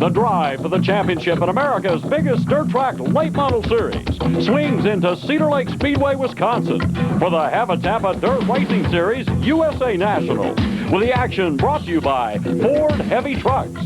The drive for the championship in America's biggest dirt track late model series swings into Cedar Lake Speedway, Wisconsin for the Hav-A-Tampa Dirt Racing Series USA National, with the action brought to you by Ford Heavy Trucks.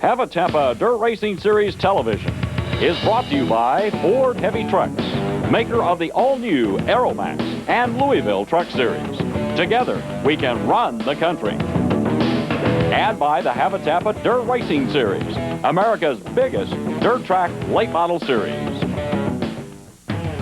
Hav-A-Tampa Dirt Racing Series Television is brought to you by Ford Heavy Trucks, maker of the all-new Aeromax and Louisville Truck Series. Together, we can run the country. And by the Hav-A-Tampa Dirt Racing Series, America's biggest dirt track late model series.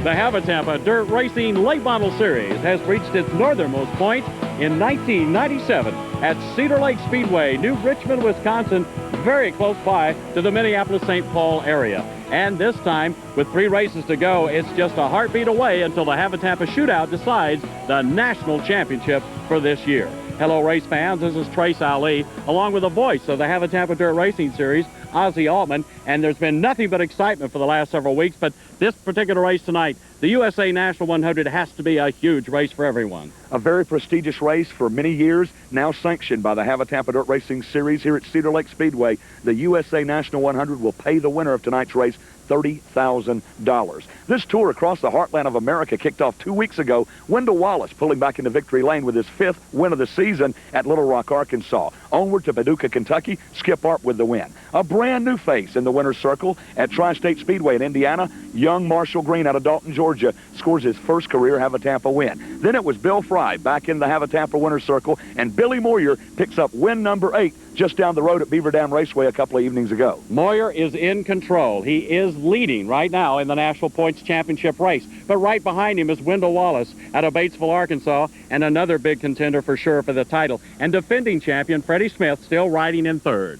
The Hav-A-Tampa Dirt Racing Late Model Series has reached its northernmost point in 1997 at Cedar Lake Speedway, New Richmond, Wisconsin, very close by to the Minneapolis-St. Paul area. And this time, with 3 races to go, it's just a heartbeat away until the Hav-A-Tampa Shootout decides the national championship for this year. Hello, race fans. This is Trace Ali, along with the voice of the Hav-A-Tampa Dirt Racing Series, Ozzie Altman, and there's been nothing but excitement for the last several weeks, but this particular race tonight, the USA National 100, has to be a huge race for everyone. A very prestigious race for many years, now sanctioned by the Hav-A-Tampa Dirt Racing Series here at Cedar Lake Speedway. The USA National 100 will pay the winner of tonight's race $30,000. This tour across the heartland of America kicked off 2 weeks ago. Wendell Wallace pulling back into victory lane with his 5th win of the season at Little Rock, Arkansas. Onward to Paducah, Kentucky, Skip Arp with the win. A brand new face in the winner's circle at Tri-State Speedway in Indiana. Young Marshall Green out of Dalton, Georgia, scores his first career Hav-A-Tampa win. Then it was Bill Fry back in the Hav-A-Tampa winner's circle, and Billy Moyer picks up win number 8 just down the road at Beaver Dam Raceway a couple of evenings ago. Moyer is in control. He is leading right now in the National Points Championship race. But right behind him is Wendell Wallace out of Batesville, Arkansas, and another big contender for sure for the title. And defending champion Freddie Smith still riding in 3rd.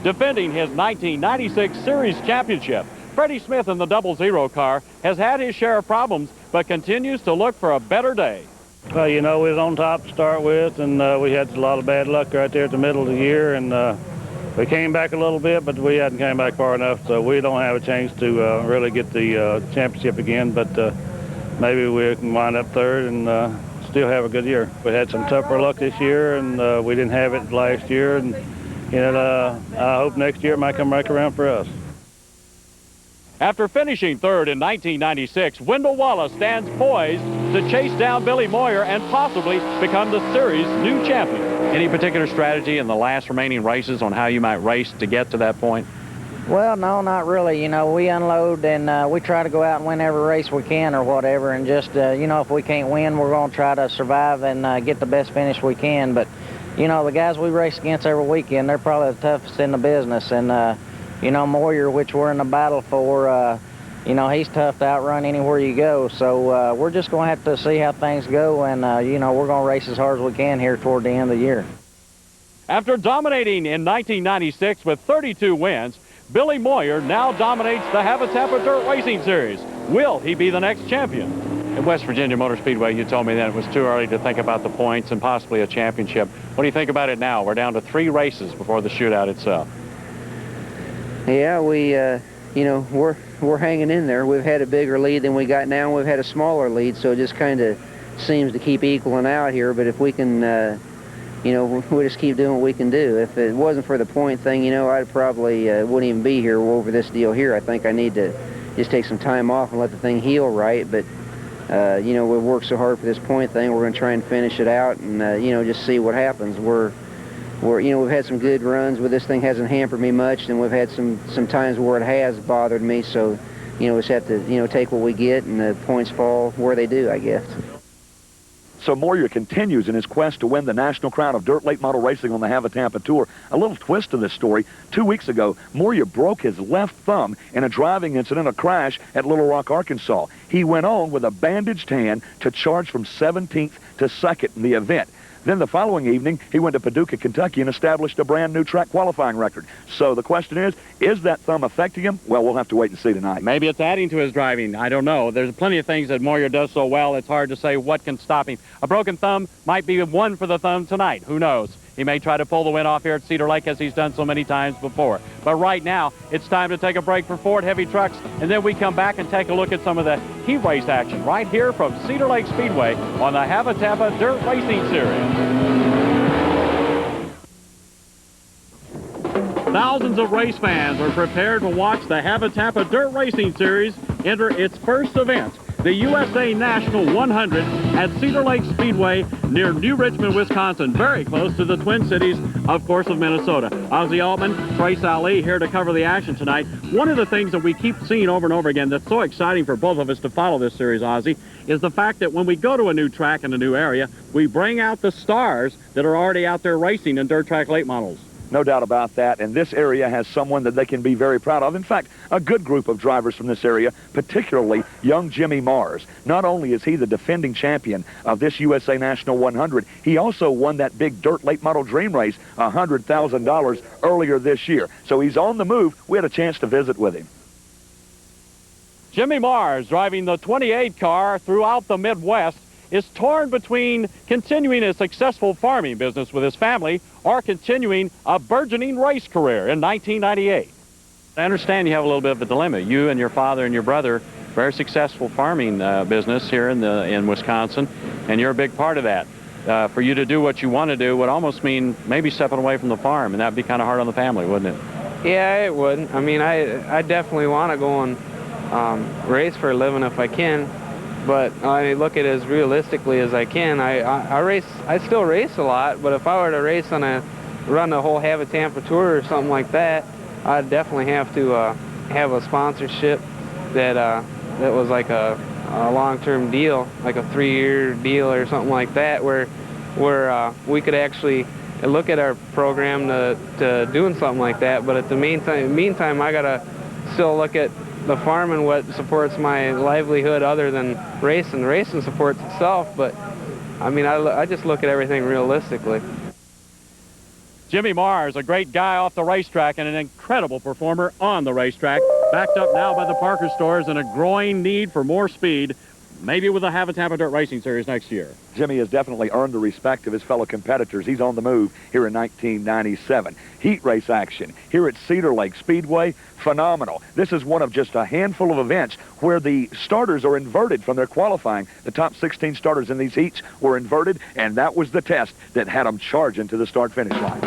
Defending his 1996 Series championship, Freddie Smith in the 00 car has had his share of problems, but continues to look for a better day. Well, you know, we was on top to start with, and we had a lot of bad luck right there at the middle of the year, and we came back a little bit, but we hadn't came back far enough, so we don't have a chance to really get the championship again, but maybe we can wind up 3rd and still have a good year. We had some tougher luck this year, and we didn't have it last year, and you know, I hope next year it might come back around for us. After finishing 3rd in 1996, Wendell Wallace stands poised to chase down Billy Moyer and possibly become the series' new champion. Any particular strategy in the last remaining races on how you might race to get to that point? Well, no, not really. You know, we unload and we try to go out and win every race we can or whatever, and just, you know, if we can't win, we're going to try to survive and get the best finish we can. But, you know, the guys we race against every weekend, they're probably the toughest in the business. And, you know, Moyer, which we're in the battle for, you know, he's tough to outrun anywhere you go. So we're just going to have to see how things go, and, you know, we're going to race as hard as we can here toward the end of the year. After dominating in 1996 with 32 wins, Billy Moyer now dominates the Hav-A-Tampa Dirt Racing Series. Will he be the next champion? At West Virginia Motor Speedway, you told me that it was too early to think about the points and possibly a championship. What do you think about it now? We're down to 3 races before the shootout itself. Yeah, we, you know, we're hanging in there. We've had a bigger lead than we got now. We've had a smaller lead, so it just kind of seems to keep equaling out here. But if we can, you know, we'll just keep doing what we can do. If it wasn't for the point thing, you know, I'd probably wouldn't even be here over this deal here. I think I need to just take some time off and let the thing heal right. But, you know, we've worked so hard for this point thing. We're going to try and finish it out and, you know, just see what happens. You know, we've had some good runs where this thing hasn't hampered me much, and we've had some times where it has bothered me. So, you know, we just have to, you know, take what we get, and the points fall where they do, I guess. So Moyer continues in his quest to win the national crown of dirt late model racing on the Hav-A-Tampa Tour. A little twist to this story. 2 weeks ago, Moyer broke his left thumb in a driving incident, a crash at Little Rock, Arkansas. He went on with a bandaged hand to charge from 17th to 2nd in the event. Then the following evening, he went to Paducah, Kentucky, and established a brand new track qualifying record. So the question is that thumb affecting him? Well, we'll have to wait and see tonight. Maybe it's adding to his driving. I don't know. There's plenty of things that Moyer does so well, it's hard to say what can stop him. A broken thumb might be one for the thumb tonight. Who knows? He may try to pull the win off here at Cedar Lake as he's done so many times before. But right now, it's time to take a break for Ford Heavy Trucks, and then we come back and take a look at some of the heat race action right here from Cedar Lake Speedway on the Hav-A-Tampa Dirt Racing Series. Thousands of race fans are prepared to watch the Hav-A-Tampa Dirt Racing Series enter its first event, the USA National 100 at Cedar Lake Speedway near New Richmond, Wisconsin, very close to the Twin Cities, of course, of Minnesota. Ozzie Altman, Trace Ali here to cover the action tonight. One of the things that we keep seeing over and over again that's so exciting for both of us to follow this series, Ozzie, is the fact that when we go to a new track in a new area, we bring out the stars that are already out there racing in dirt track late models. No doubt about that, and this area has someone that they can be very proud of. In fact, a good group of drivers from this area, particularly young Jimmy Mars. Not only is he the defending champion of this USA National 100, he also won that big dirt late model dream race, $100,000 earlier this year. So he's on the move. We had a chance to visit with him. Jimmy Mars, driving the 28 car throughout the Midwest, is torn between continuing a successful farming business with his family or continuing a burgeoning race career in 1998. I understand you have a little bit of a dilemma. You and your father and your brother, very successful farming business here in Wisconsin, and you're a big part of that. For you to do what you want to do would almost mean maybe stepping away from the farm, and that'd be kind of hard on the family, wouldn't it? Yeah, it would. I mean, I definitely want to go and race for a living if I can. But I look at it as realistically as I can. I still race a lot, but if I were to race run the whole Hav-A-Tampa tour or something like that, I'd definitely have to have a sponsorship that was like a long-term deal, like a 3-year deal or something like that, where we could actually look at our program to doing something like that. But at the meantime, I gotta still look at the farm and what supports my livelihood other than racing. Racing supports itself, but I mean, I just look at everything realistically. Jimmy Mars, a great guy off the racetrack and an incredible performer on the racetrack, backed up now by the Parker stores and a growing need for more speed, maybe with the Hav-A-Tampa Dirt Racing Series next year. Jimmy has definitely earned the respect of his fellow competitors. He's on the move here in 1997. Heat race action here at Cedar Lake Speedway, phenomenal. This is one of just a handful of events where the starters are inverted from their qualifying. The top 16 starters in these heats were inverted, and that was the test that had them charging to the start-finish line.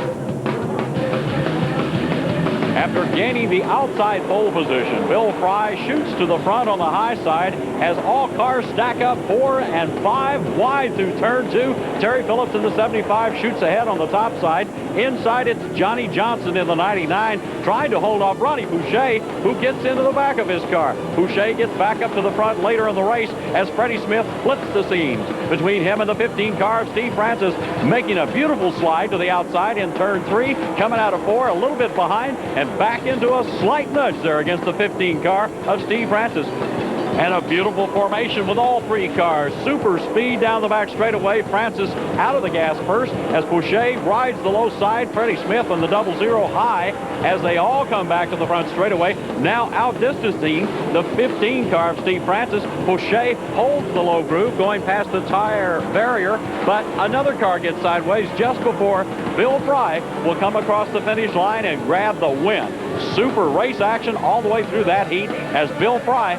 After gaining the outside pole position, Bill Fry shoots to the front on the high side as all cars stack up 4 and 5 wide through turn 2. Terry Phillips in the 75 shoots ahead on the top side. Inside, it's Johnny Johnson in the 99 trying to hold off Ronnie Boucher, who gets into the back of his car. Boucher gets back up to the front later in the race as Freddie Smith splits the seams. Between him and the 15 car of Steve Francis, making a beautiful slide to the outside in turn 3, coming out of 4 a little bit behind, and back into a slight nudge there against the 15 car of Steve Francis. And a beautiful formation with all 3 cars. Super speed down the back straightaway. Francis out of the gas first as Boucher rides the low side. Freddie Smith on the 00 high as they all come back to the front straightaway. Now outdistancing the 15 car of Steve Francis. Boucher holds the low groove going past the tire barrier, but another car gets sideways just before Bill Fry will come across the finish line and grab the win. Super race action all the way through that heat as Bill Fry,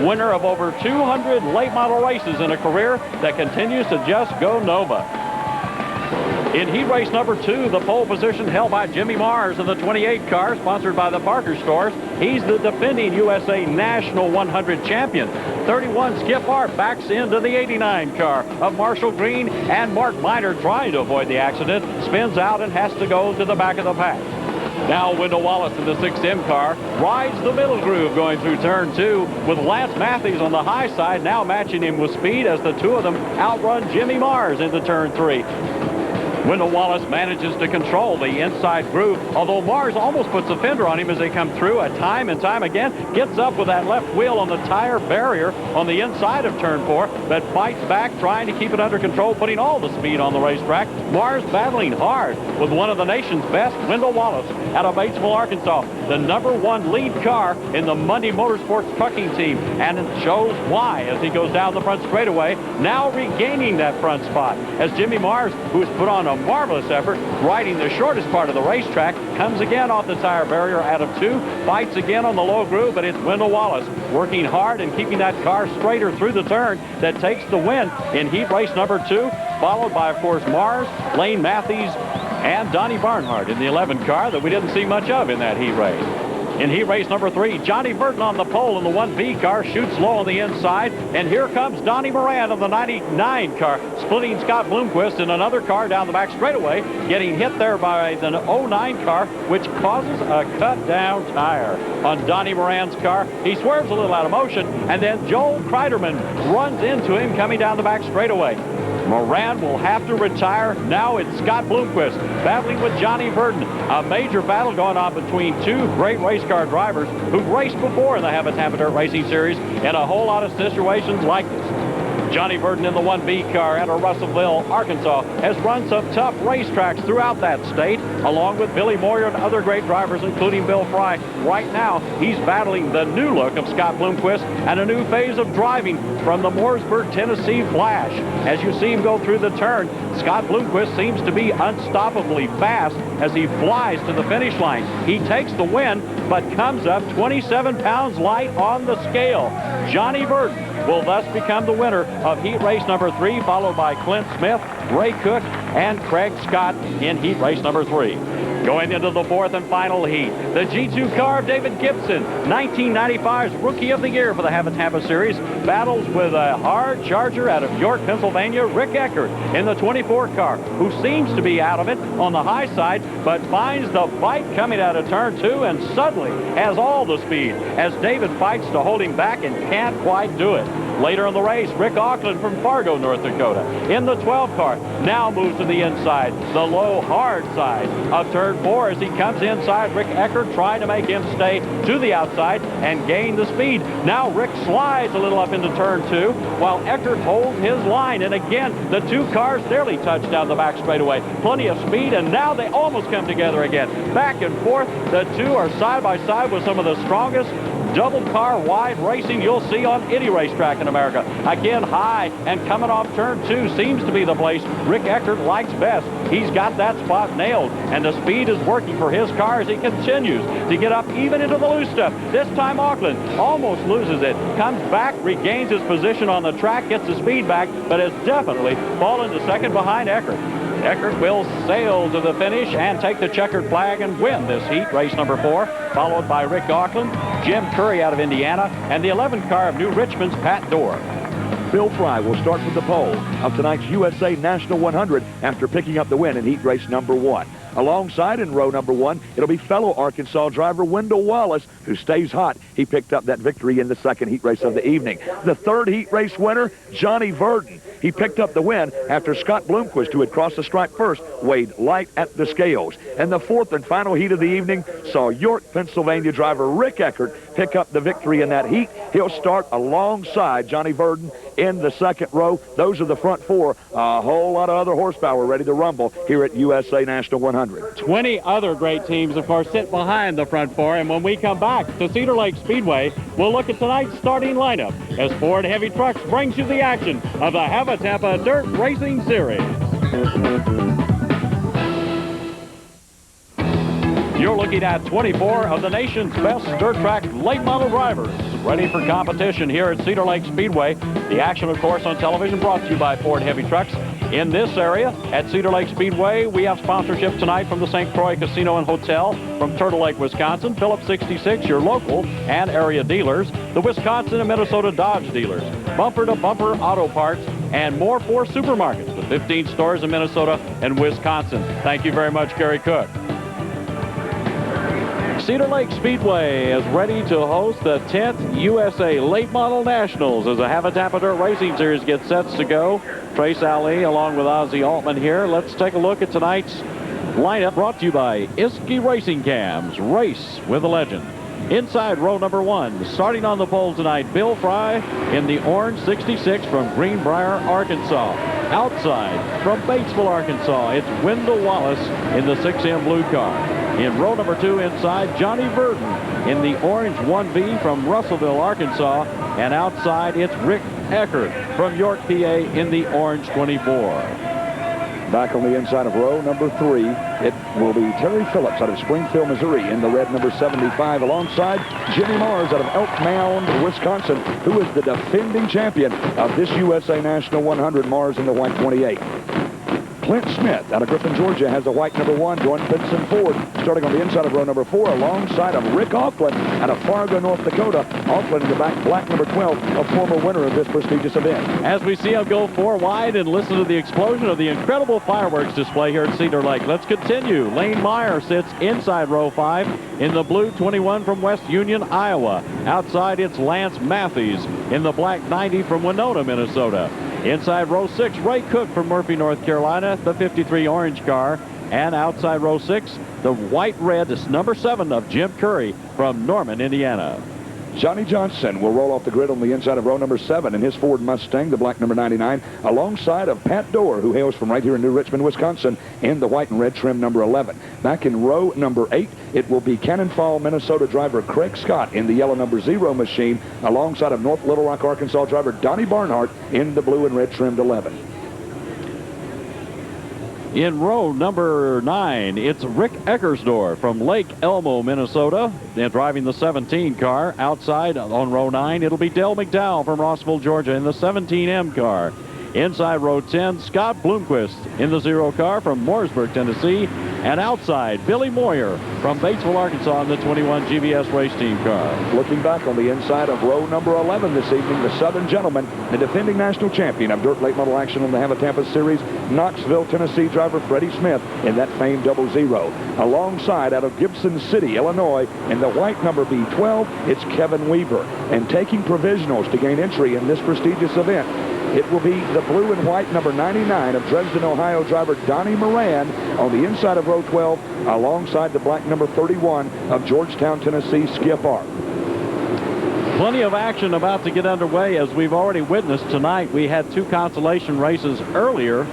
winner of over 200 late model races in a career that continues to just go Nova. In heat race number 2, the pole position held by Jimmy Mars in the 28 car, sponsored by the Parker stores. He's the defending USA National 100 champion. 31 Skip Hart backs into the 89 car of Marshall Green, and Mark Miner, trying to avoid the accident, spins out and has to go to the back of the pack. Now Wendell Wallace in the 6M car rides the middle groove going through turn 2 with Lance Matthews on the high side, now matching him with speed as the two of them outrun Jimmy Mars into turn 3. Wendell Wallace manages to control the inside groove, although Mars almost puts a fender on him as they come through time and time again. Gets up with that left wheel on the tire barrier on the inside of turn 4, but fights back, trying to keep it under control, putting all the speed on the racetrack. Mars battling hard with one of the nation's best, Wendell Wallace, out of Batesville, Arkansas, the #1 lead car in the Monday Motorsports trucking team, and it shows why as he goes down the front straightaway, now regaining that front spot as Jimmy Mars, who has put on a marvelous effort riding the shortest part of the racetrack, comes again off the tire barrier out of 2, fights again on the low groove, but it's Wendell Wallace working hard and keeping that car straighter through the turn that takes the win in heat race number 2, followed by, of course, Mars, Lane Matthews, and Donnie Barnhart in the 11 car that we didn't see much of in that heat race. In heat race number 3, Johnny Burton on the pole in the 1B car, shoots low on the inside, and here comes Donnie Moran of the 99 car, splitting Scott Bloomquist in another car down the back straightaway, getting hit there by the 09 car, which causes a cut-down tire on Donnie Moran's car. He swerves a little out of motion, and then Joel Kreiderman runs into him coming down the back straightaway. Moran will have to retire. Now it's Scott Bloomquist battling with Johnny Burton. A major battle going on between two great race car drivers who've raced before in the Hav-A-Tampa Dirt Racing Series in a whole lot of situations like this. Johnny Burton in the 1B car out of Russellville, Arkansas, has run some tough racetracks throughout that state, along with Billy Moyer and other great drivers, including Bill Fry. Right now, he's battling the new look of Scott Bloomquist and a new phase of driving from the Mooresburg, Tennessee Flash. As you see him go through the turn, Scott Bloomquist seems to be unstoppably fast as he flies to the finish line. He takes the win, but comes up 27 pounds light on the scale. Johnny Burton will thus become the winner of heat race number 3, followed by Clint Smith, Ray Cook, and Craig Scott in heat race number 3. Going into the 4th and final heat, the G2 car of David Gibson, 1995's Rookie of the Year for the Hav-A-Tampa Series, battles with a hard charger out of York, Pennsylvania, Rick Eckert in the 24 car, who seems to be out of it on the high side, but finds the fight coming out of turn 2 and suddenly has all the speed as David fights to hold him back and can't quite do it. Later in the race, Rick Auckland from Fargo, North Dakota, in the 12 car, now moves to the inside, the low, hard side of turn 4 as he comes inside. Rick Eckert trying to make him stay to the outside and gain the speed. Now Rick slides a little up into turn 2 while Eckert holds his line. And again, the two cars nearly touch down the back straightaway. Plenty of speed, and now they almost come together again. Back and forth, the two are side by side with some of the strongest double car wide racing you'll see on any racetrack in America. Again, high and coming off turn 2 seems to be the place Rick Eckert likes best. He's got that spot nailed, and the speed is working for his car as he continues to get up even into the loose stuff. This time Auckland almost loses it, comes back, regains his position on the track, gets the speed back, but has definitely fallen to second behind Eckert. Eckert will sail to the finish and take the checkered flag and win this heat, race number 4, followed by Rick Auckland, Jim Curry out of Indiana, and the 11th car of New Richmond's Pat Dorr. Bill Fry will start with the pole of tonight's USA National 100 after picking up the win in heat race number 1. Alongside in row number 1, it'll be fellow Arkansas driver Wendell Wallace, who stays hot. He picked up that victory in the 2nd heat race of the evening. The 3rd heat race winner, Johnny Burton. He picked up the win after Scott Bloomquist, who had crossed the stripe first, weighed light at the scales. And the 4th and final heat of the evening saw York, Pennsylvania driver Rick Eckert pick up the victory in that heat. He'll start alongside Johnny Burton in the 2nd row. Those are the front 4. A whole lot of other horsepower ready to rumble here at USA National 100. 20 other great teams, of course, sit behind the front 4. And when we come back to Cedar Lake Speedway, we'll look at tonight's starting lineup as Ford Heavy Trucks brings you the action of the Hav-A-Tampa Dirt Racing Series. You're looking at 24 of the nation's best dirt track late model drivers ready for competition here at Cedar Lake Speedway. The action, of course, on television brought to you by Ford Heavy Trucks. In this area at Cedar Lake Speedway, we have sponsorship tonight from the St. Croix Casino and Hotel, from Turtle Lake, Wisconsin, Phillips 66, your local and area dealers, the Wisconsin and Minnesota Dodge dealers, Bumper to Bumper Auto Parts, and more for supermarkets with 15 stores in Minnesota and Wisconsin. Thank you very much, Gary Cook. Cedar Lake Speedway is ready to host the 10th USA Late Model Nationals as the Hav-A-Tampa Dirt Racing Series gets set to go. Trace Ali along with Ozzie Altman here. Let's take a look at tonight's lineup brought to you by Iski Racing Cams. Race with a legend. Inside row number 1, starting on the pole tonight, Bill Fry in the orange 66 from Greenbrier, Arkansas. Outside from Batesville, Arkansas, it's Wendell Wallace in the 6M blue car. In row number 2 inside, Johnny Verdon in the orange 1B from Russellville, Arkansas. And outside, it's Rick Eckert from York, PA in the orange 24. Back on the inside of row number 3, it will be Terry Phillips out of Springfield, Missouri in the red number 75, alongside Jimmy Mars out of Elk Mound, Wisconsin, who is the defending champion of this USA National 100. Mars in the white 28. Clint Smith out of Griffin, Georgia has the white number 1, joined Benson Ford starting on the inside of row number 4 alongside of Rick Auckland out of Fargo, North Dakota. Auckland in the back, black number 12, a former winner of this prestigious event. As we see him go 4 wide and listen to the explosion of the incredible fireworks display here at Cedar Lake. Let's continue. Lane Meyer sits inside row 5 in the blue 21 from West Union, Iowa. Outside, it's Lance Matthews in the black 90 from Winona, Minnesota. Inside row 6, Ray Cook from Murphy, North Carolina, the 53 orange car. And outside row 6, the white-red number 7 of Jim Curry from Norman, Indiana. Johnny Johnson will roll off the grid on the inside of row number 7 in his Ford Mustang, the black number 99, alongside of Pat Dorr, who hails from right here in New Richmond, Wisconsin, in the white and red trim number 11. Back in row number 8, it will be Cannon Fall, Minnesota driver Craig Scott in the yellow number 0 machine, alongside of North Little Rock, Arkansas driver Donnie Barnhart in the blue and red trimmed 11. In row number 9, it's Rick Eckersdorf from Lake Elmo, Minnesota, and driving the 17 car. Outside on row 9, it'll be Dale McDowell from Rossville, Georgia in the 17M car. Inside row 10, Scott Bloomquist in the 0 car from Mooresburg, Tennessee. And outside, Billy Moyer from Batesville, Arkansas in the 21 GBS race team car. Looking back on the inside of row number 11 this evening, the Southern Gentleman, the defending national champion of dirt late model action on the Hav-A-Tampa Series, Knoxville, Tennessee driver Freddie Smith in that famed 00. Alongside, out of Gibson City, Illinois, in the white number B12, it's Kevin Weaver. And taking provisionals to gain entry in this prestigious event, it will be the blue and white number 99 of Dresden, Ohio driver Donnie Moran on the inside of row 12, alongside the black number 31 of Georgetown, Tennessee, Skip Arp. Plenty of action about to get underway, as we've already witnessed tonight. We had 2 consolation races earlier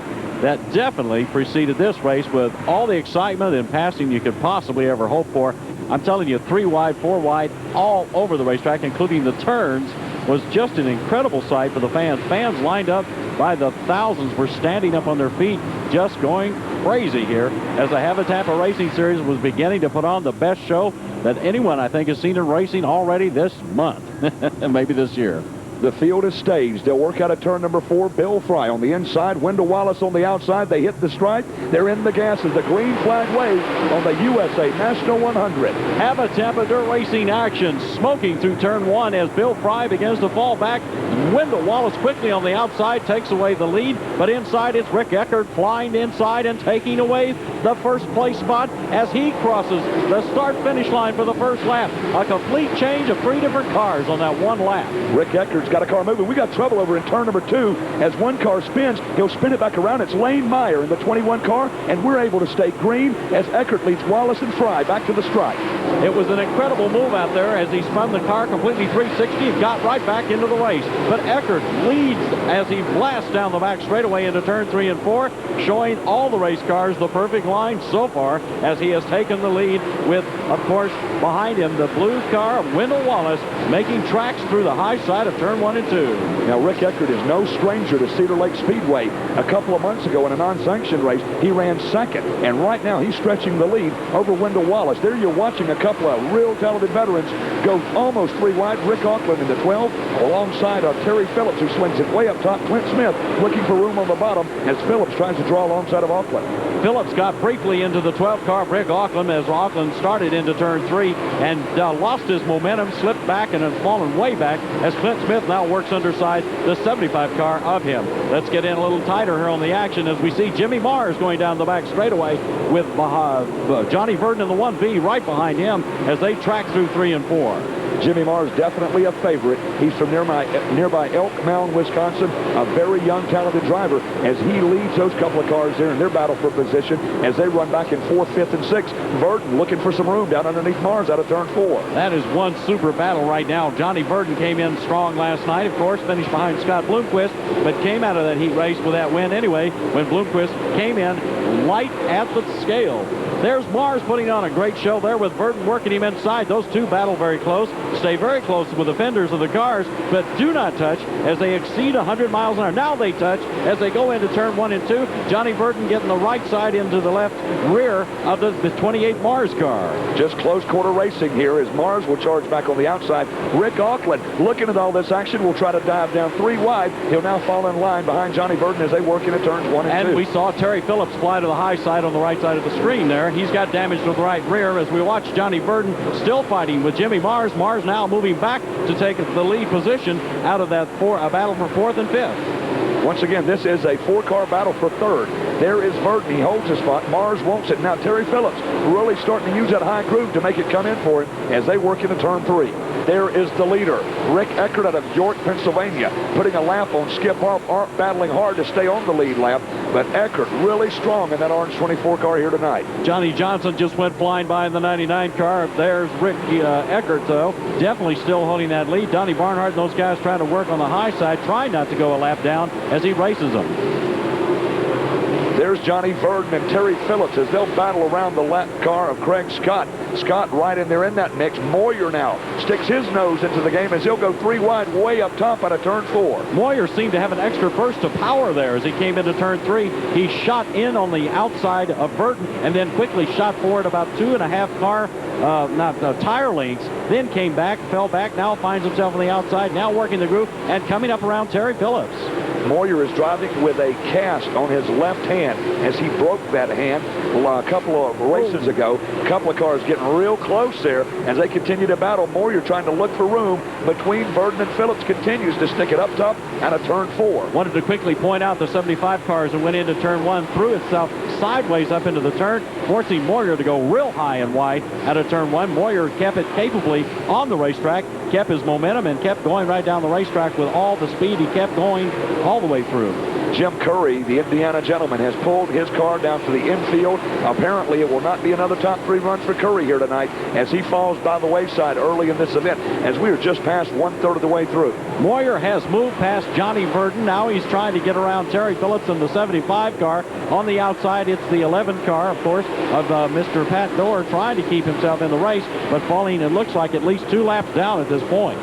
that definitely preceded this race with all the excitement and passing you could possibly ever hope for. I'm telling you, 3 wide, 4 wide, all over the racetrack, including the turns, was just an incredible sight for the fans. Fans lined up by the thousands were standing up on their feet, just going crazy here as the Hav-A-Tampa Racing Series was beginning to put on the best show that anyone, I think, has seen in racing already this month, maybe this year. The field is staged. They'll work out at turn number 4. Bill Fry on the inside. Wendell Wallace on the outside. They hit the stripe. They're in the gas as the green flag waves on the USA National 100. Hav-A-Tampa Dirt Racing action smoking through turn 1 as Bill Fry begins to fall back. Wendell Wallace quickly on the outside takes away the lead, but inside it's Rick Eckert flying inside and taking away the first place spot as he crosses the start-finish line for the first lap. A complete change of 3 different cars on that one lap. Rick Eckert's got a car moving. We got trouble over in turn number 2 as one car spins. He'll spin it back around. It's Lane Meyer in the 21 car, and we're able to stay green as Eckert leads Wallace and Fry back to the stripe. It was an incredible move out there as he spun the car completely 360 and got right back into the race. But Eckert leads as he blasts down the back straightaway into turn 3 and 4, showing all the race cars the perfect line so far as he has taken the lead with, of course, behind him, the blue car of Wendell Wallace making tracks through the high side of turn 1 and 2. Now, Rick Eckert is no stranger to Cedar Lake Speedway. A couple of months ago in a non-sanctioned race, he ran second, and right now he's stretching the lead over Wendell Wallace. There you're watching a couple of real talented veterans go almost 3 wide. Rick Auckland in the 12, alongside of Terry Phillips, who swings it way up top. Clint Smith looking for room on the bottom as Phillips tries to draw alongside of Auckland. Phillips got briefly into the 12 car of Rick Auckland as Auckland started into turn 3 and lost his momentum, slipped back, and has fallen way back as Clint Smith now works underside the 75 car of him. Let's get in a little tighter here on the action as we see Jimmy Mars going down the back straightaway with Johnny Verdon in the 1B right behind him as they track through 3 and 4. Jimmy Marr's definitely a favorite. He's from nearby Elk Mound, Wisconsin, a very young, talented driver as he leads those couple of cars there in their battle for position as they run back in 4th, 5th, and 6th. Burton looking for some room down underneath Marr's out of turn 4. That is one super battle right now. Johnny Burton came in strong last night, of course, finished behind Scott Bloomquist, but came out of that heat race with that win anyway when Bloomquist came in light at the scale. There's Mars putting on a great show there with Burton working him inside. Those two battle very close, stay very close with the fenders of the cars, but do not touch as they exceed 100 miles an hour. Now they touch as they go into turn 1 and 2. Johnny Burton getting the right side into the left rear of the 28 Mars car. Just close quarter racing here as Mars will charge back on the outside. Rick Auckland looking at all this action will try to dive down 3 wide. He'll now fall in line behind Johnny Burton as they work into turns 1 and 2. And we saw Terry Phillips fly to the high side on the right side of the screen there. He's got damage to the right rear as we watch Johnny Burton still fighting with Jimmy Mars. Mars now moving back to take the lead position out of that battle for 4th and 5th. Once again, this is a 4-car battle for 3rd. There is Burton. He holds his spot. Mars wants it. Now Terry Phillips really starting to use that high groove to make it come in for him as they work into turn 3. There is the leader, Rick Eckert out of York, Pennsylvania, putting a lap on Skip Harp, battling hard to stay on the lead lap, but Eckert really strong in that orange 24 car here tonight. Johnny Johnson just went flying by in the 99 car. There's Rick Eckert, though, definitely still holding that lead. Donnie Barnhart and those guys trying to work on the high side, trying not to go a lap down as he races them. There's Johnny Burton and Terry Phillips as they'll battle around the lap car of Craig Scott. Scott right in there in that mix. Moyer now sticks his nose into the game as he'll go 3 wide way up top out of turn 4. Moyer seemed to have an extra burst of power there as he came into turn 3. He shot in on the outside of Burton and then quickly shot forward about 2.5 car tire lengths, then came back, fell back, now finds himself on the outside, now working the groove and coming up around Terry Phillips. Moyer is driving with a cast on his left hand as he broke that hand a couple of races ago. A couple of cars getting real close there as they continue to battle. Moyer trying to look for room between Burton and Phillips, continues to stick it up top out of turn 4. Wanted to quickly point out the 75 cars that went into turn 1 threw itself sideways up into the turn, forcing Moyer to go real high and wide out of turn 1. Moyer kept it capably on the racetrack, kept his momentum, and kept going right down the racetrack with all the speed. He kept going all the way through. Jim Curry, the Indiana gentleman, has pulled his car down to the infield. Apparently, it will not be another top 3 run for Curry here tonight as he falls by the wayside early in this event as we are just past 1/3 of the way through. Moyer has moved past Johnny Burton. Now he's trying to get around Terry Phillips in the 75 car. On the outside, it's the 11 car, of course, of Mr. Pat Dorr trying to keep himself in the race, but falling, it looks like, at least 2 laps down at this point.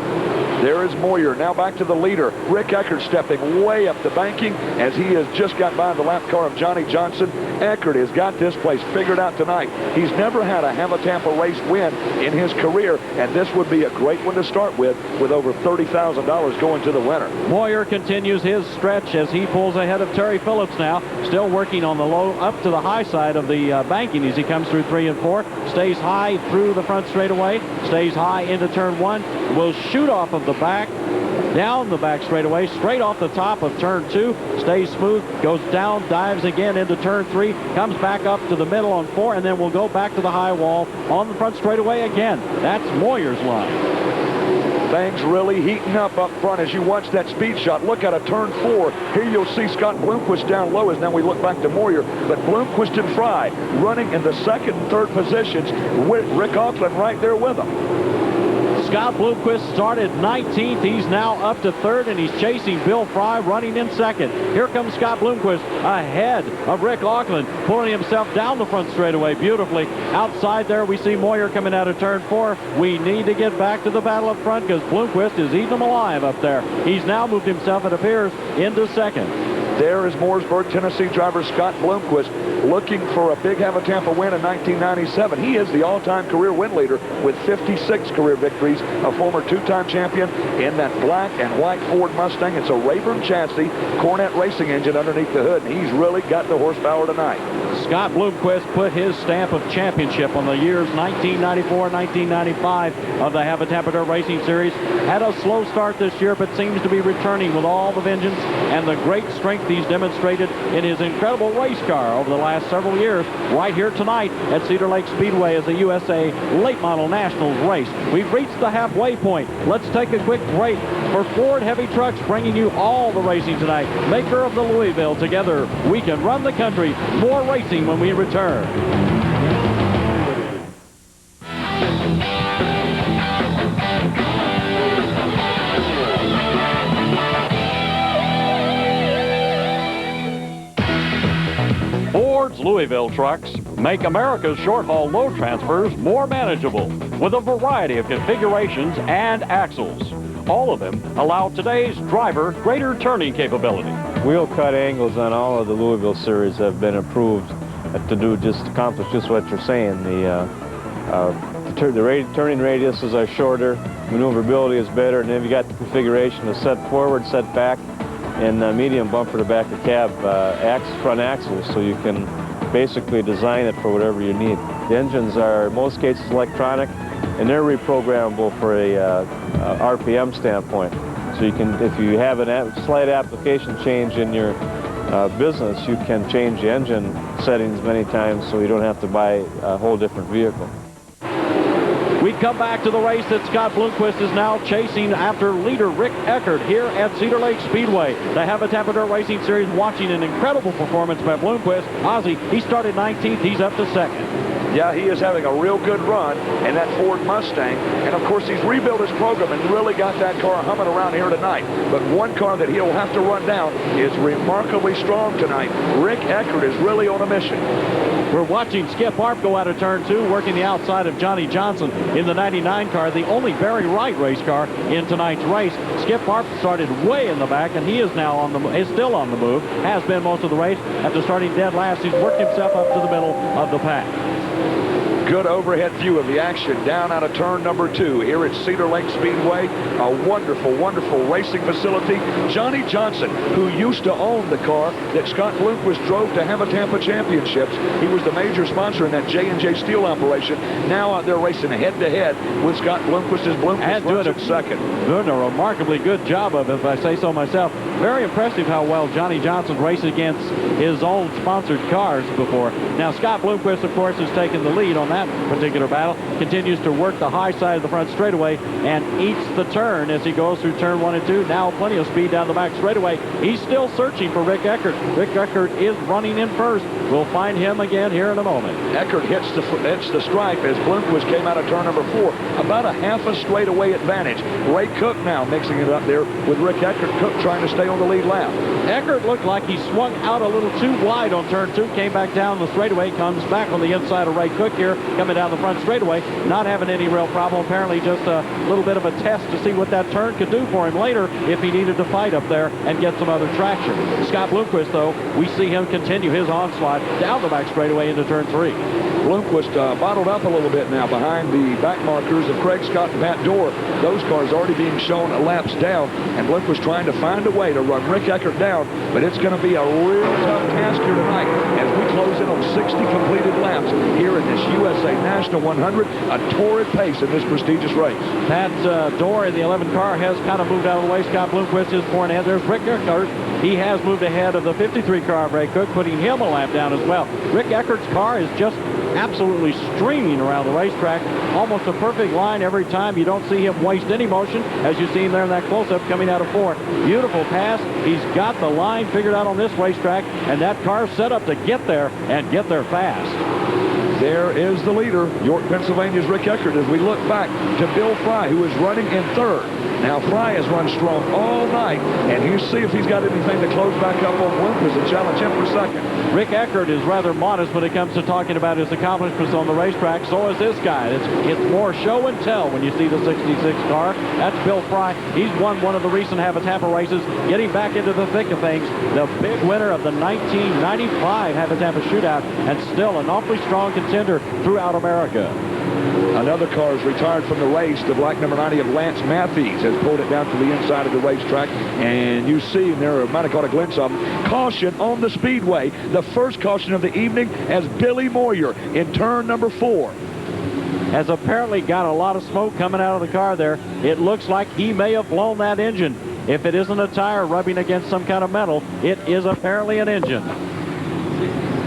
There is Moyer. Now back to the leader. Rick Eckert stepping way up the banking as he has just got by the lap car of Johnny Johnson. Eckert has got this place figured out tonight. He's never had a Hav-A-Tampa race win in his career, and this would be a great one to start with over $30,000 going to the winner. Moyer continues his stretch as he pulls ahead of Terry Phillips now, still working on the low up to the high side of the banking as he comes through 3 and 4. Stays high through the front straightaway, stays high into turn 1, will shoot off of the back, down the back straightaway, straight off the top of turn 2, stays smooth, goes down, dives again into turn 3, comes back up to the middle on 4, and then we'll go back to the high wall on the front straightaway again. That's Moyer's line. Things really heating up front as you watch that speed shot. Look at a turn 4. Here you'll see Scott Bloomquist down low as now we look back to Moyer. But Bloomquist and Fry running in the 2nd and 3rd positions with Rick Auckland right there with them. Scott Bloomquist started 19th. He's now up to 3rd, and he's chasing Bill Fry running in 2nd. Here comes Scott Bloomquist ahead of Rick Auckland, pulling himself down the front straightaway beautifully. Outside there, we see Moyer coming out of turn 4. We need to get back to the battle up front because Bloomquist is eating them alive up there. He's now moved himself, it appears, into 2nd. There is Mooresburg, Tennessee driver Scott Bloomquist looking for a big Hav-A-Tampa win in 1997. He is the all-time career win leader with 56 career victories, a former 2-time champion in that black and white Ford Mustang. It's a Rayburn chassis, Cornette racing engine underneath the hood, and he's really got the horsepower tonight. Scott Bloomquist put his stamp of championship on the years 1994 and 1995 of the Hav-A-Tampa Dirt Racing Series. Had a slow start this year, but seems to be returning with all the vengeance and the great strength he's demonstrated in his incredible race car over the last several years right here tonight at Cedar Lake Speedway as the USA Late Model Nationals race. We've reached the halfway point. Let's take a quick break for Ford Heavy Trucks, bringing you all the racing tonight. Maker of the Louisville. Together we can run the country. More racing when we return. Ford's Louisville trucks make America's short-haul load transfers more manageable with a variety of configurations and axles. All of them allow today's driver greater turning capability. Wheel cut angles on all of the Louisville series have been improved to accomplish just what you're saying. The turning radiuses are shorter, maneuverability is better, and then you got the configuration of set forward, set back, and medium bumper to back of cab front axles, so you can basically design it for whatever you need. The engines are, in most cases, electronic, and they're reprogrammable for a RPM standpoint. So you can, if you have a slight application change in your business, you can change the engine settings many times, so you don't have to buy a whole different vehicle. We come back to the race that Scott Bloomquist is now chasing after leader Rick Eckert here at Cedar Lake Speedway. The Hav-A-Tampa Dirt Racing Series watching an incredible performance by Bloomquist. Ozzie, he started 19th. He's up to second. Yeah, he is having a real good run in that Ford Mustang. And, of course, he's rebuilt his program and really got that car humming around here tonight. But one car that he'll have to run down is remarkably strong tonight. Rick Eckert is really on a mission. We're watching Skip Arp go out of turn 2, working the outside of Johnny Johnson in the 99 car, the only Barry Wright race car in tonight's race. Skip Arp started way in the back, and he is now is still on the move, has been most of the race. After starting dead last, he's worked himself up to the middle of the pack. Good overhead view of the action down out of turn number 2 here at Cedar Lake Speedway. A wonderful, wonderful racing facility. Johnny Johnson, who used to own the car that Scott Bloomquist drove to Hav-A-Tampa Championships. He was the major sponsor in that J&J Steel operation. Now out there racing head-to-head with Scott Bloomquist as Bloomquist runs at second. Doing a remarkably good job of it, if I say so myself. Very impressive how well Johnny Johnson raced against his own sponsored cars before. Now, Scott Bloomquist, of course, has taken the lead on that particular battle, continues to work the high side of the front straightaway and eats the turn as he goes through turn 1 and 2. Now plenty of speed down the back straightaway. He's still searching for Rick Eckert. Rick Eckert is running in first. We'll find him again here in a moment. Eckert hits the stripe as Bloomquist came out of turn number 4. About a half a straightaway advantage. Ray Cook now mixing it up there with Rick Eckert. Cook trying to stay on the lead lap. Eckert looked like he swung out a little too wide on turn 2, came back down the straightaway, comes back on the inside of Ray Cook here, coming down the front straightaway, not having any real problem. Apparently just a little bit of a test to see what that turn could do for him later if he needed to fight up there and get some other traction. Scott Bloomquist, though, we see him continue his onslaught down the back straightaway into turn 3. Bloomquist bottled up a little bit now behind the back markers of Craig Scott and Pat Dorr. Those cars already being shown laps down, and Bloomquist trying to find a way to run Rick Eckert down, but it's going to be a real tough task here tonight as we close in on 60 completed laps here in this USA National 100, a torrid pace in this prestigious race. Pat Dorr in the 11 car has kind of moved out of the way. Scott Bloomquist is pouring ahead. There's Rick Eckert. He has moved ahead of the 53 car of Ray Cook, putting him a lap down as well. Rick Eckert's car is just absolutely streaming around the racetrack. Almost a perfect line every time. You don't see him waste any motion, as you see him there in that close-up coming out of 4. Beautiful pass. He's got the line figured out on this racetrack, and that car's set up to get there and get there fast. There is the leader, York, Pennsylvania's Rick Eckert, as we look back to Bill Fry, who is running in third. Now, Fry has run strong all night, and you see if he's got anything to close back up on Bloomquist and challenge him for second. Rick Eckert is rather modest when it comes to talking about his accomplishments on the racetrack. So is this guy. It's more show and tell when you see the 66 car. That's Bill Fry. He's won one of the recent Hav-A-Tampa races, getting back into the thick of things. The big winner of the 1995 Hav-A-Tampa shootout, and still an awfully strong contender throughout America. Another car is retired from the race. The black number 90 of Lance Matthews has pulled it down to the inside of the racetrack. And you see, and there might have caught a glimpse of him, caution on the speedway. The first caution of the evening as Billy Moyer in turn number 4. Has apparently got a lot of smoke coming out of the car there. It looks like he may have blown that engine. If it isn't a tire rubbing against some kind of metal, it is apparently an engine.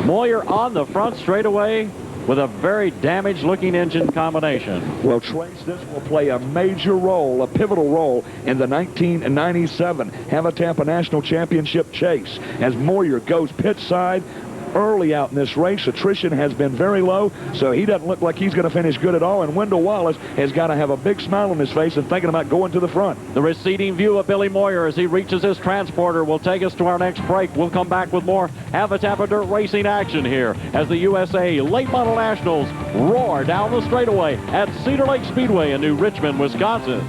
Moyer on the front straightaway with a very damaged-looking engine combination. Well, Trace, this will play a major role, a pivotal role in the 1997 Hav-A-Tampa National Championship chase as Moyer goes pit side early out in this race. Attrition has been very low, so he doesn't look like he's going to finish good at all, and Wendell Wallace has got to have a big smile on his face and thinking about going to the front. The receding view of Billy Moyer as he reaches his transporter will take us to our next break. We'll come back with more Hav-A-Tampa Dirt Racing action here as the USA Late Model Nationals roar down the straightaway at Cedar Lake Speedway in New Richmond, Wisconsin.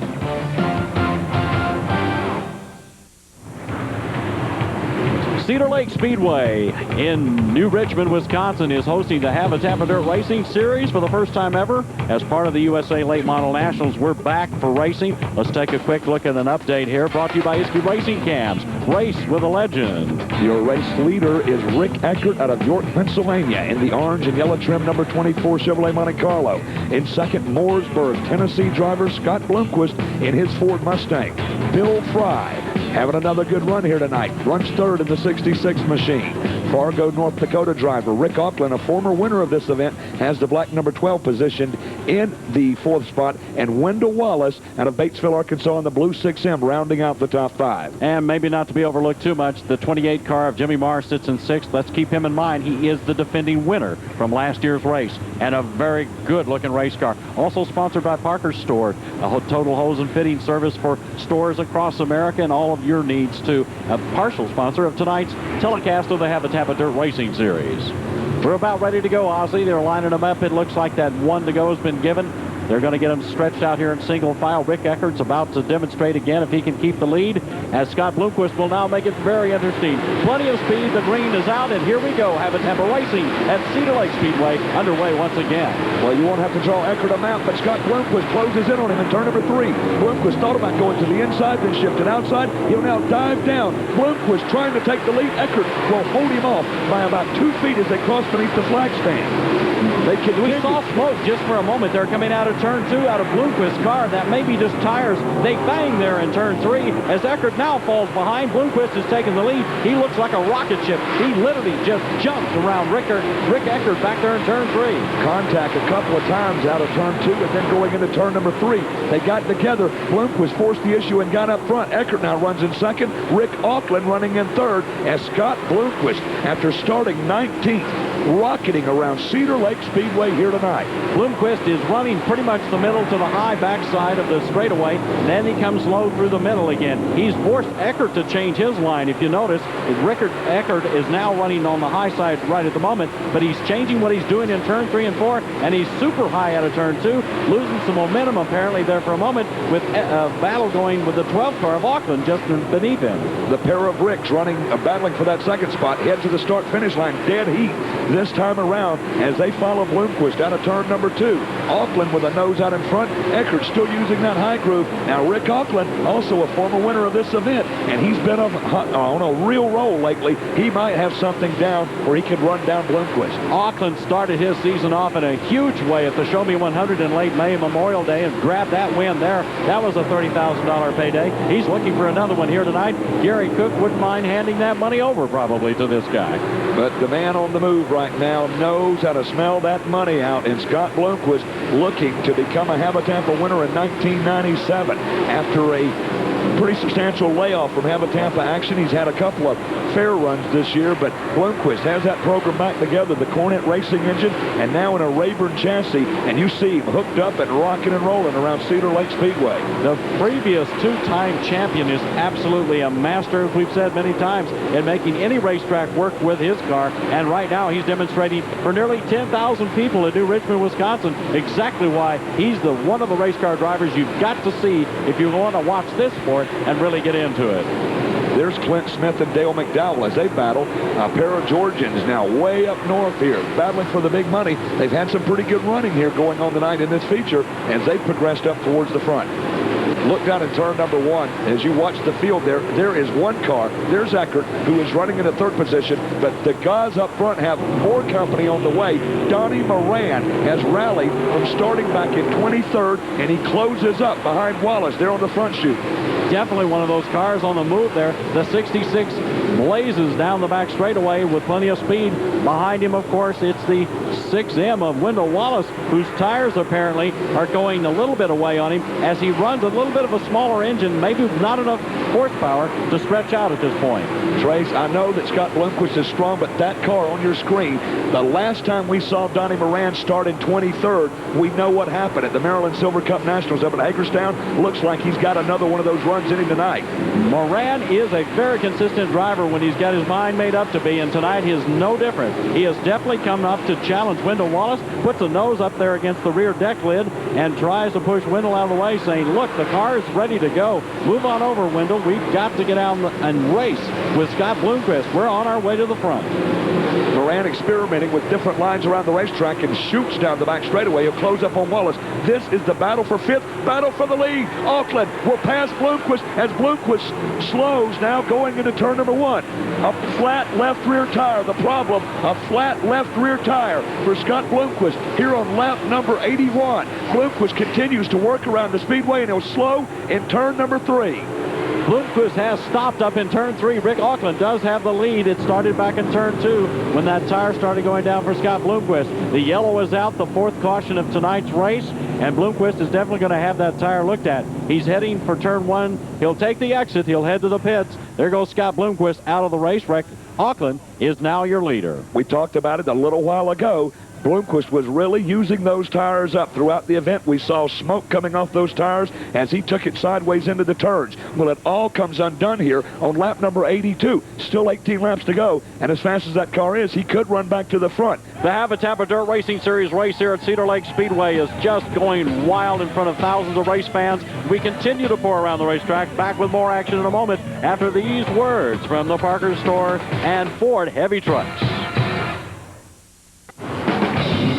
Cedar Lake Speedway in New Richmond, Wisconsin is hosting the Hav-A-Tampa Dirt Racing Series for the first time ever. As part of the USA Late Model Nationals, we're back for racing. Let's take a quick look at an update here brought to you by Iskey Racing Cams. Race with a legend. Your race leader is Rick Eckert out of York, Pennsylvania in the orange and yellow trim number 24 Chevrolet Monte Carlo. In second, Mooresburg, Tennessee driver Scott Bloomquist in his Ford Mustang. Bill Fry having another good run here tonight. Runs third in the 66 machine. Fargo, North Dakota driver Rick Auckland, a former winner of this event, has the black number 12 positioned in the fourth spot. And Wendell Wallace out of Batesville, Arkansas in the blue 6M rounding out the top five. And maybe not to be overlooked too much, the 28 car of Jimmy Marr sits in sixth. Let's keep him in mind. He is the defending winner from last year's race and a very good looking race car. Also sponsored by Parker's Store, a total hose and fitting service for stores across America and all of your needs too. A partial sponsor of tonight's telecast of the Hav-A-Tampa Dirt Racing Series. We're about ready to go, Ozzy. They're lining them up. It looks like that one to go has been given. They're going to get them stretched out here in single file. Rick Eckert's about to demonstrate again if he can keep the lead, as Scott Bloomquist will now make it very interesting. Plenty of speed. The green is out, and here we go. Hav-A-Tampa Racing at Cedar Lake Speedway underway once again. Well, you won't have to draw Eckert a map, but Scott Bloomquist closes in on him in turn number 3. Bloomquist thought about going to the inside, then shifted outside. He'll now dive down. Bloomquist trying to take the lead. Eckert will hold him off by about 2 feet as they cross beneath the flag stand. We saw smoke just for a moment. They're coming out of turn 2 out of Bloomquist's car. That may be just tires. They bang there in turn 3 as Eckert now falls behind. Bloomquist is taking the lead. He looks like a rocket ship. He literally just jumped around Rick Eckert back there in turn 3. Contact a couple of times out of turn 2 and then going into turn number 3. They got together. Bloomquist forced the issue and got up front. Eckert now runs in second. Rick Auckland running in third as Scott Bloomquist, after starting 19th, rocketing around Cedar Lake Speedway here tonight. Bloomquist is running pretty much the middle to the high backside of the straightaway. Then he comes low through the middle again. He's forced Eckert to change his line. If you notice, Rick Eckert is now running on the high side right at the moment, but he's changing what he's doing in turn 3 and 4, and he's super high out of turn 2, losing some momentum apparently there for a moment with a battle going with the 12th car of Auckland just beneath him. The pair of Ricks running, battling for that second spot, head to the start-finish line, dead heat this time around as they follow Bloomquist out of turn number 2. Auckland with a nose out in front. Eckert still using that high groove. Now Rick Auckland, also a former winner of this event, and he's been on a real roll lately. He might have something down where he can run down Bloomquist. Auckland started his season off in a huge way at the Show Me 100 in late May, Memorial Day, and grabbed that win there. That was a $30,000 payday. He's looking for another one here tonight. Gary Cook wouldn't mind handing that money over probably to this guy. But the man on the move right now knows how to smell that money out, and Scott Bloomquist looking to become a Hav-A-Tampa winner in 1997 after a pretty substantial layoff from Hav-A-Tampa action. He's had a couple of fair runs this year, but Bloomquist has that program back together, the Cornet racing engine, and now in a Rayburn chassis, and you see him hooked up and rocking and rolling around Cedar Lake Speedway. The previous 2-time champion is absolutely a master, as we've said many times, in making any racetrack work with his car, and right now he's demonstrating for nearly 10,000 people in New Richmond, Wisconsin, exactly why he's one of the race car drivers you've got to see if you want to watch this sport and really get into it. There's Clint Smith and Dale McDowell as they battle. A pair of Georgians now way up north here, battling for the big money. They've had some pretty good running here going on tonight in this feature as they progressed up towards the front. Look down at turn number 1 as you watch the field there. There is one car. There's Eckert, who is running in the third position, but the guys up front have more company on the way. Donnie Moran has rallied from starting back in 23rd, and he closes up behind Wallace there on the front chute. definitely one of those cars on the move there. The 66 blazes down the back straightaway with plenty of speed. Behind him, of course, it's the 6M of Wendell Wallace, whose tires apparently are going a little bit away on him as he runs a little bit of a smaller engine, maybe not enough horsepower to stretch out at this point. Trace, I know that Scott Bloomquist is strong, but that car on your screen, the last time we saw Donnie Moran start in 23rd, we know what happened at the Maryland Silver Cup Nationals up at Hagerstown. Looks like he's got another one of those runs in him tonight. Moran is a very consistent driver when he's got his mind made up to be, and tonight he is no different. He has definitely come up to challenge Wendell Wallace, puts a nose up there against the rear deck lid, and tries to push Wendell out of the way, saying, look, the car is ready to go. Move on over, Wendell. We've got to get out and race with Scott Bloomquist. We're on our way to the front. Moran experimenting with different lines around the racetrack and shoots down the back straightaway. He'll close up on Wallace. This is the battle for fifth, battle for the lead. Auckland will pass Bloomquist as Bloomquist slows now going into turn number 1. A flat left rear tire. The problem, a flat left rear tire for Scott Bloomquist here on lap number 81. Bloomquist continues to work around the speedway, and he'll slow in turn number 3. Bloomquist has stopped up in turn 3. Rick Auckland does have the lead. It started back in turn 2 when that tire started going down for Scott Bloomquist. The yellow is out, the 4th caution of tonight's race, and Bloomquist is definitely going to have that tire looked at. He's heading for turn 1. He'll take the exit. He'll head to the pits. There goes Scott Bloomquist out of the race. Rick Auckland is now your leader. We talked about it a little while ago. Bloomquist was really using those tires up throughout the event. We saw smoke coming off those tires as he took it sideways into the turns. Well, it all comes undone here on lap number 82. Still 18 laps to go, and as fast as that car is, he could run back to the front. The Hav-A-Tampa Dirt Racing Series race here at Cedar Lake Speedway is just going wild in front of thousands of race fans. We continue to pour around the racetrack. Back with more action in a moment after these words from the Parker Store and Ford Heavy Trucks.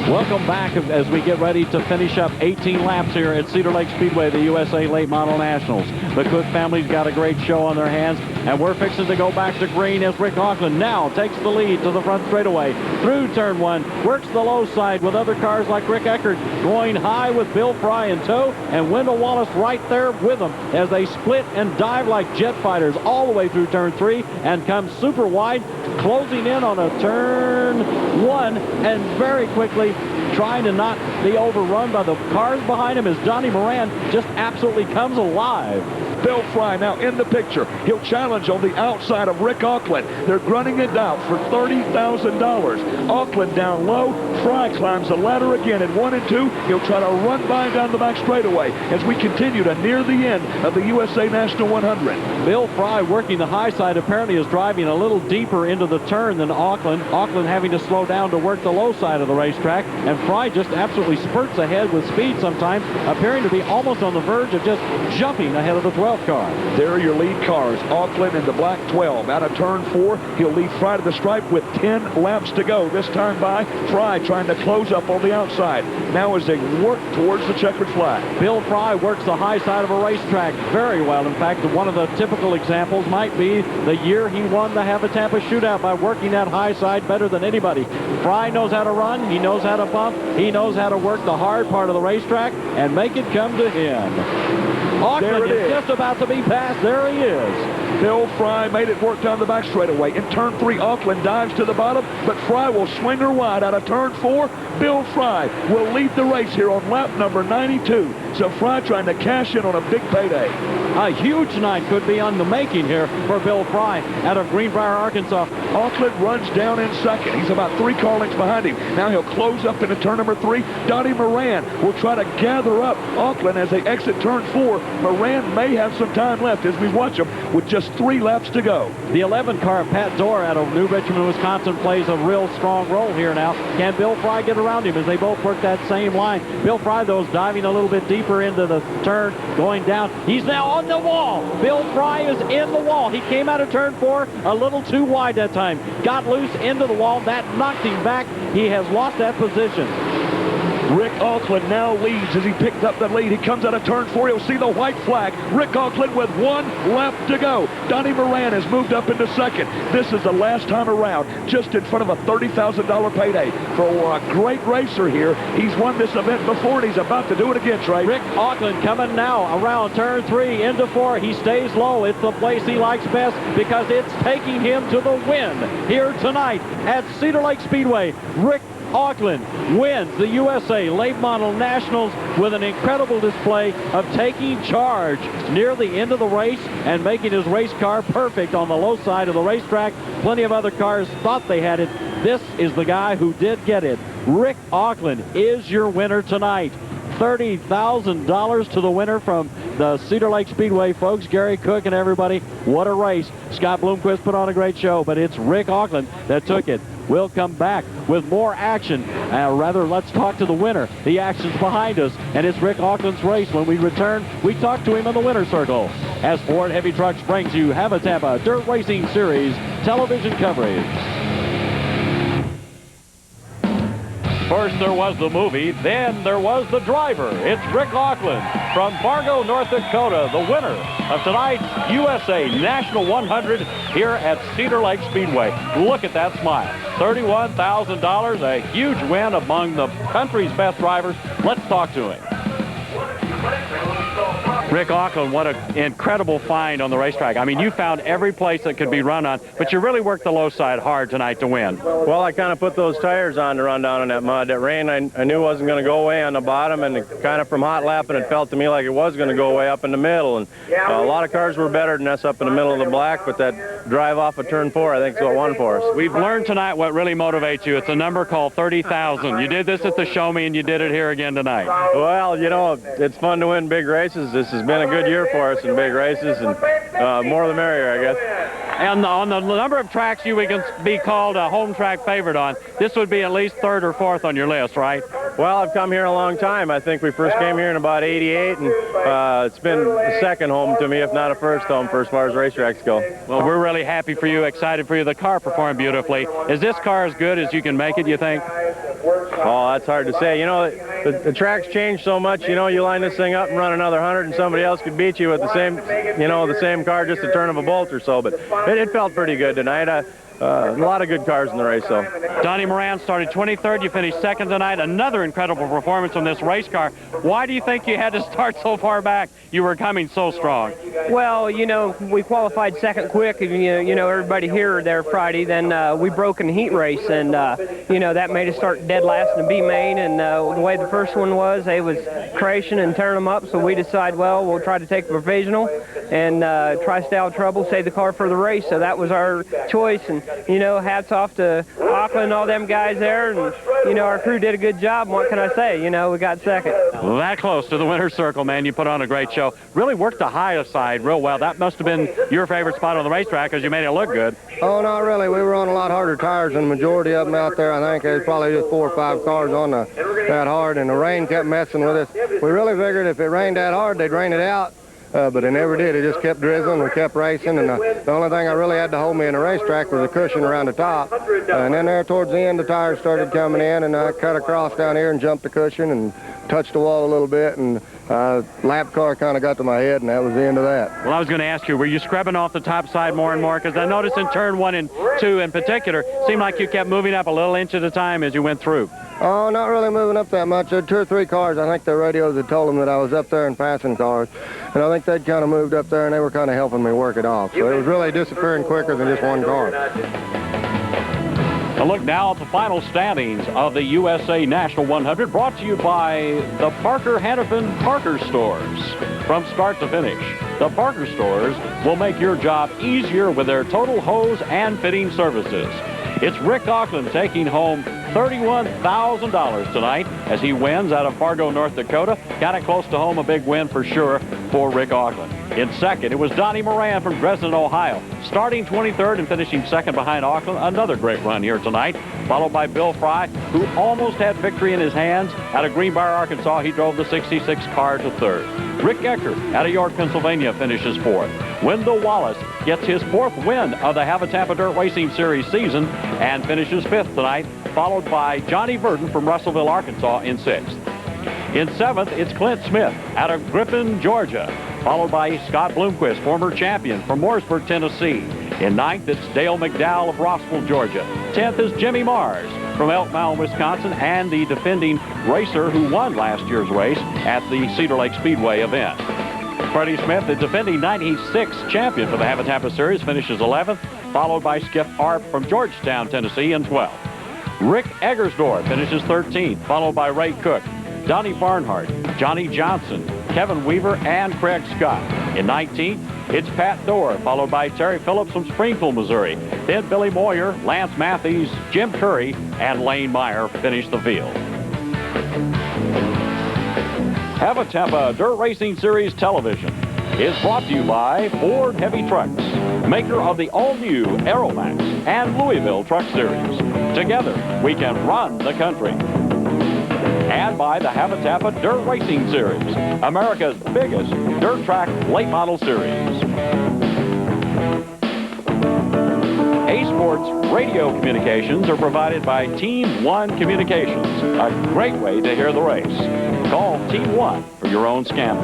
Welcome back as we get ready to finish up 18 laps here at Cedar Lake Speedway, the USA Late Model Nationals. The Cook family's got a great show on their hands, and we're fixing to go back to green as Rick Auckland now takes the lead to the front straightaway through turn 1, works the low side with other cars like Rick Eckert going high with Bill Fry in tow, and Wendell Wallace right there with them as they split and dive like jet fighters all the way through turn 3 and come super wide, closing in on a turn 1, and very quickly trying to not be overrun by the cars behind him as Donnie Moran just absolutely comes alive. Bill Fry now in the picture. He'll challenge on the outside of Rick Auckland. They're grunting it out for $30,000. Auckland down low. Fry climbs the ladder again at 1 and 2. He'll try to run by down the back straightaway as we continue to near the end of the USA National 100. Bill Fry working the high side apparently is driving a little deeper into the turn than Auckland. Auckland having to slow down to work the low side of the racetrack, and Fry just absolutely spurts ahead with speed sometimes, appearing to be almost on the verge of just jumping ahead of the 12th car. There are your lead cars, Auckland and the black 12. Out of turn 4, he'll lead Fry to the stripe with 10 laps to go. This time by Fry trying to close up on the outside. Now as they work towards the checkered flag. Bill Fry works the high side of a racetrack very well. In fact, one of the typical examples might be the year he won the Hav-A-Tampa shootout by working that high side better than anybody. Fry knows how to run, he knows how to bump, he knows how to work the hard part of the racetrack and make it come to him. Auckland is just about to be passed. There he is. Bill Fry made it work down the back straightaway. In turn 3, Auckland dives to the bottom, but Fry will swing her wide. Out of turn 4, Bill Fry will lead the race here on lap number 92. So Fry trying to cash in on a big payday. A huge night could be on the making here for Bill Fry out of Greenbrier, Arkansas. Auckland runs down in second. He's about 3 car lengths behind him. Now he'll close up into turn number 3. Donnie Moran will try to gather up Auckland as they exit turn 4. Moran may have some time left as we watch him with just 3 laps to go. The 11 car, Pat Dorr out of New Richmond, Wisconsin, plays a real strong role here now. Can Bill Fry get around him as they both work that same line? Bill Fry, though, is diving a little bit deeper into the turn, going down. He's now on the wall. Bill Fry is in the wall. He came out of turn 4 a little too wide that time. Got loose into the wall. That knocked him back. He has lost that position. Rick Auckland now leads as he picked up the lead. He comes out of turn 4. You'll see the white flag. Rick Auckland with 1 lap to go. Donnie Moran has moved up into second. This is the last time around, just in front of a $30,000 payday. For a great racer here, he's won this event before, and he's about to do it again, Trey. Rick Auckland coming now around turn 3 into 4. He stays low. It's the place he likes best because it's taking him to the win here tonight at Cedar Lake Speedway. Rick Auckland wins the USA Late Model Nationals with an incredible display of taking charge near the end of the race and making his race car perfect on the low side of the racetrack. Plenty of other cars thought they had it. This is the guy who did get it. Rick Auckland is your winner tonight. $30,000 to the winner from the Cedar Lake Speedway, folks. Gary Cook and everybody, what a race. Scott Bloomquist put on a great show, but it's Rick Auckland that took it. We'll come back with more action. Let's talk to the winner. The action's behind us, and it's Rick Auckland's race. When we return, we talk to him in the winner's circle as Ford Heavy Trucks brings you Hav-A-Tampa Dirt Racing Series television coverage. First there was the movie, then there was the driver. It's Rick Auckland from Fargo, North Dakota, the winner of tonight's USA National 100 here at Cedar Lake Speedway. Look at that smile. $31,000, a huge win among the country's best drivers. Let's talk to him. Rick Auckland, what an incredible find on the racetrack. I mean, you found every place that could be run on, but you really worked the low side hard tonight to win. Well, I kind of put those tires on to run down in that mud. That rain, I knew wasn't going to go away on the bottom, and it kind of from hot lapping, it felt to me like it was going to go away up in the middle. And a lot of cars were better than us up in the middle of the black, but that drive off of turn 4, I think, is what won for us. We've learned tonight what really motivates you. It's a number called 30,000. You did this at the Show Me, and you did it here again tonight. Well, you know, it's fun to win big races. This has been a good year for us in big races, and more the merrier, I guess. And on the number of tracks you can be called a home track favorite on, this would be at least 3rd or 4th on your list, right? Well, I've come here a long time. I think we first came here in about '88, and it's been a second home to me, if not a first home, for as far as racetracks go. Well, we're really happy for you, excited for you. The car performed beautifully. Is this car as good as you can make it, you think? Oh, that's hard to say. You know, the track's changed so much. You know, you line this thing up and run another 100, and somebody else could beat you with the same, the same car, just a turn of a bolt or so. But it felt pretty good tonight. A lot of good cars in the race, though. Donnie Moran started 23rd. You finished 2nd tonight. Another incredible performance on this race car. Why do you think you had to start so far back? You were coming so strong. Well, we qualified 2nd quick. Everybody here there Friday. Then we broke in the heat race, and that made us start dead last in the B main. And the way the first one was, they was crashing and tearing them up. So we decided, well, we'll try to take a provisional and try to stay out of trouble, save the car for the race. So that was our choice. And hats off to Auckland and all them guys there, and our crew did a good job. What can I say? We got 2nd. Well, that close to the winner's circle, man. You put on a great show. Really worked the high side real well. That must have been your favorite spot on the racetrack because you made it look good. Oh, not really. We were on a lot harder tires than the majority of them out there. I think there's probably just 4 or 5 cars on that hard, and the rain kept messing with us. We really figured if it rained that hard, they'd rain it out. But it never did. It just kept drizzling. We kept racing, and the only thing I really had to hold me in the racetrack was a cushion around the top. And then there towards the end, the tires started coming in, and I cut across down here and jumped the cushion and touched the wall a little bit, and lap car kind of got to my head, and that was the end of that. Well, I was going to ask you, were you scrubbing off the top side more and more? Because I noticed in turn 1 and 2 in particular, seemed like you kept moving up a little inch at a time as you went through. Oh, not really moving up that much. There were 2 or 3 cars. I think the radios had told them that I was up there and passing cars. And I think they'd kind of moved up there, and they were kind of helping me work it off. So it was really disappearing quicker than just one car. A look now at the final standings of the USA National 100, brought to you by the Parker-Hannifin Parker Stores. From start to finish, the Parker Stores will make your job easier with their total hose and fitting services. It's Rick Auckland taking home $31,000 tonight as he wins out of Fargo, North Dakota. Got it close to home, a big win for sure. for Rick Auckland. In second, it was Donnie Moran from Dresden, Ohio, starting 23rd and finishing second behind Auckland. Another great run here tonight, followed by Bill Fry, who almost had victory in his hands. Out of Greenbrier, Arkansas, he drove the 66 car to third. Rick Eckert out of York, Pennsylvania finishes fourth. Wendell Wallace gets his fourth win of the Hav-A-Tampa Dirt Racing Series season and finishes fifth tonight, followed by Johnny Verdon from Russellville, Arkansas in sixth. In seventh, it's Clint Smith out of Griffin, Georgia, followed by Scott Bloomquist, former champion from Mooresburg, Tennessee. In ninth, it's Dale McDowell of Rossville, Georgia. 10th is Jimmy Mars from Elk Mound, Wisconsin, and the defending racer who won last year's race at the Cedar Lake Speedway event. Freddie Smith, the defending 96 champion for the Hav-A-Tampa Series, finishes 11th, followed by Skip Arp from Georgetown, Tennessee in 12th. Rick Eggersdorf finishes 13th, followed by Ray Cook, Donnie Barnhart, Johnny Johnson, Kevin Weaver, and Craig Scott. In 19th, it's Pat Dorr, followed by Terry Phillips from Springfield, Missouri. Then Billy Moyer, Lance Matthews, Jim Curry, and Lane Meyer finish the field. Hav-A-Tampa Dirt Racing Series Television is brought to you by Ford Heavy Trucks, maker of the all-new Aeromax and Louisville Truck Series. Together, we can run the country. And by the Hav-A-Tampa Dirt Racing Series, America's biggest dirt track late model series. A-Sports radio communications are provided by Team One Communications, a great way to hear the race. Call Team One for your own scanner.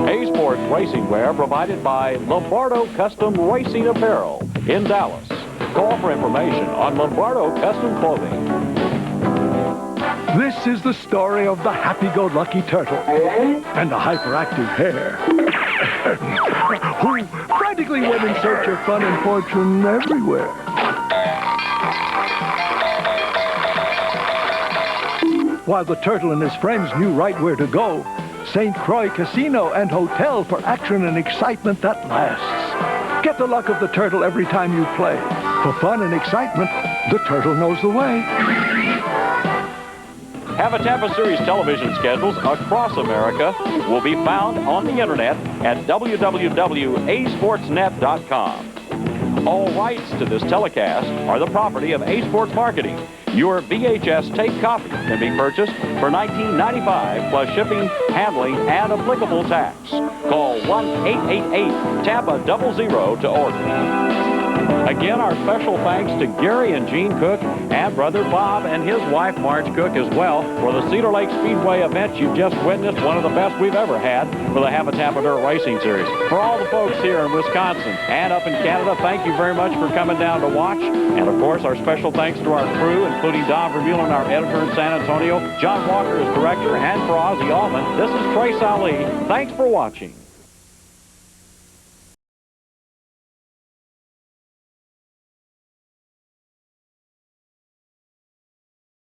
A-Sports racing wear provided by Lombardo Custom Racing Apparel in Dallas. Call for information on Lombardo Custom Clothing. This is the story of the happy-go-lucky turtle and the hyperactive hare who frantically went in search of fun and fortune everywhere. While the turtle and his friends knew right where to go, St. Croix Casino and Hotel for action and excitement that lasts. Get the luck of the turtle every time you play. For fun and excitement, the turtle knows the way. Hav-A-Tampa Series television schedules across America will be found on the internet at www.asportsnet.com. All rights to this telecast are the property of A-Sports Marketing. Your VHS tape copy can be purchased for $19.95 plus shipping, handling, and applicable tax. Call 1-888-TAMPA-00 to order. Again, our special thanks to Gary and Gene Cook and brother Bob and his wife Marge Cook as well for the Cedar Lake Speedway event you've just witnessed, one of the best we've ever had for the Hav-A-Tampa Dirt Racing Series. For all the folks here in Wisconsin and up in Canada, thank you very much for coming down to watch. And of course, our special thanks to our crew, including Don Vermeulen, our editor in San Antonio, John Walker as director, and for Ozzie Allman, this is Trace Ali. Thanks for watching.